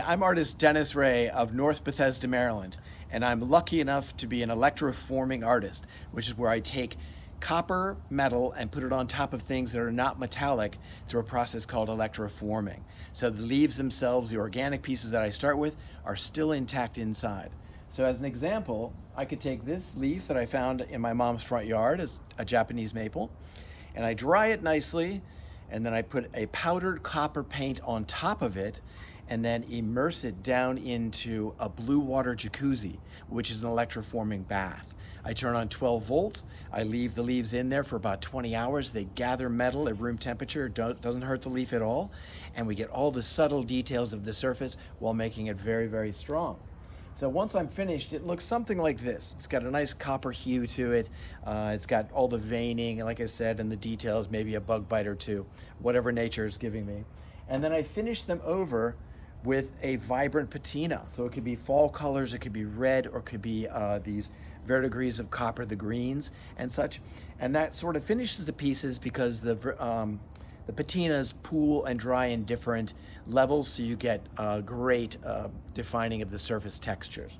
I'm artist Dennis Ray of North Bethesda, Maryland, and I'm lucky enough to be an electroforming artist, which is where I take copper metal and put it on top of things that are not metallic through a process called electroforming. So the leaves themselves, the organic pieces that I start with, are still intact inside. So as an example, I could take this leaf that I found in my mom's front yard, as a Japanese maple, and I dry it nicely, and then I put a powdered copper paint on top of it, and then immerse it down into a blue water jacuzzi, which is an electroforming bath. I turn on 12 volts, I leave the leaves in there for about 20 hours. They gather metal at room temperature, doesn't hurt the leaf at all, and we get all the subtle details of the surface while making it very, very strong. So once I'm finished, it looks something like this. It's got a nice copper hue to it. It's got all the veining, like I said, and the details, maybe a bug bite or two, whatever nature is giving me. And then I finish them over with a vibrant patina. So it could be fall colors, it could be red, or it could be these verdigris of copper, the greens and such. And that sort of finishes the pieces because the patinas pool and dry in different levels, so you get great defining of the surface textures.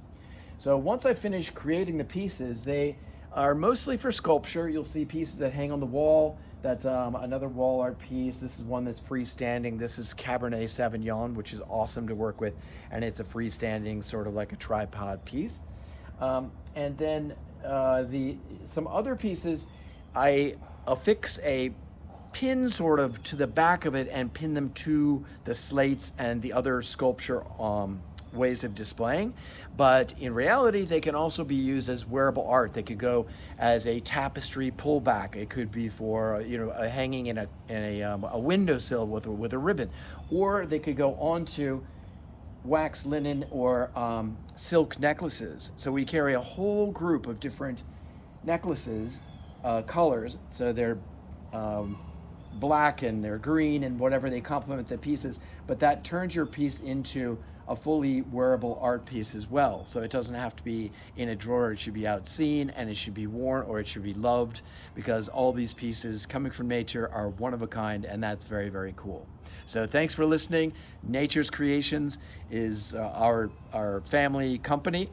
So once I finish creating the pieces, they are mostly for sculpture. You'll see pieces that hang on the wall. That's another wall art piece. This is one that's freestanding. This is Cabernet Sauvignon, which is awesome to work with, and it's a freestanding, sort of like a tripod piece. And then some other pieces, I affix a pin sort of to the back of it and pin them to the slates and the other sculpture ways of displaying. But in reality, they can also be used as wearable art. They could go as a tapestry pullback. It could be for a hanging in a windowsill with a ribbon, or they could go onto wax linen or silk necklaces. So we carry a whole group of different necklaces, colors. So they're black and they're green and whatever, they complement the pieces, but that turns your piece into a fully wearable art piece as well. So it doesn't have to be in a drawer. It should be out seen, and it should be worn, or it should be loved, because all these pieces coming from nature are one of a kind, and that's very, very cool. So thanks for listening. Nature's Creations is our family company,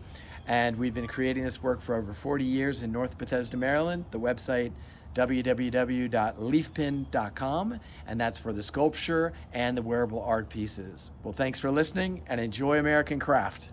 and we've been creating this work for over 40 years in North Bethesda, Maryland. The website www.leafpin.com, and that's for the sculpture and the wearable art pieces. Well, thanks for listening, and enjoy American craft.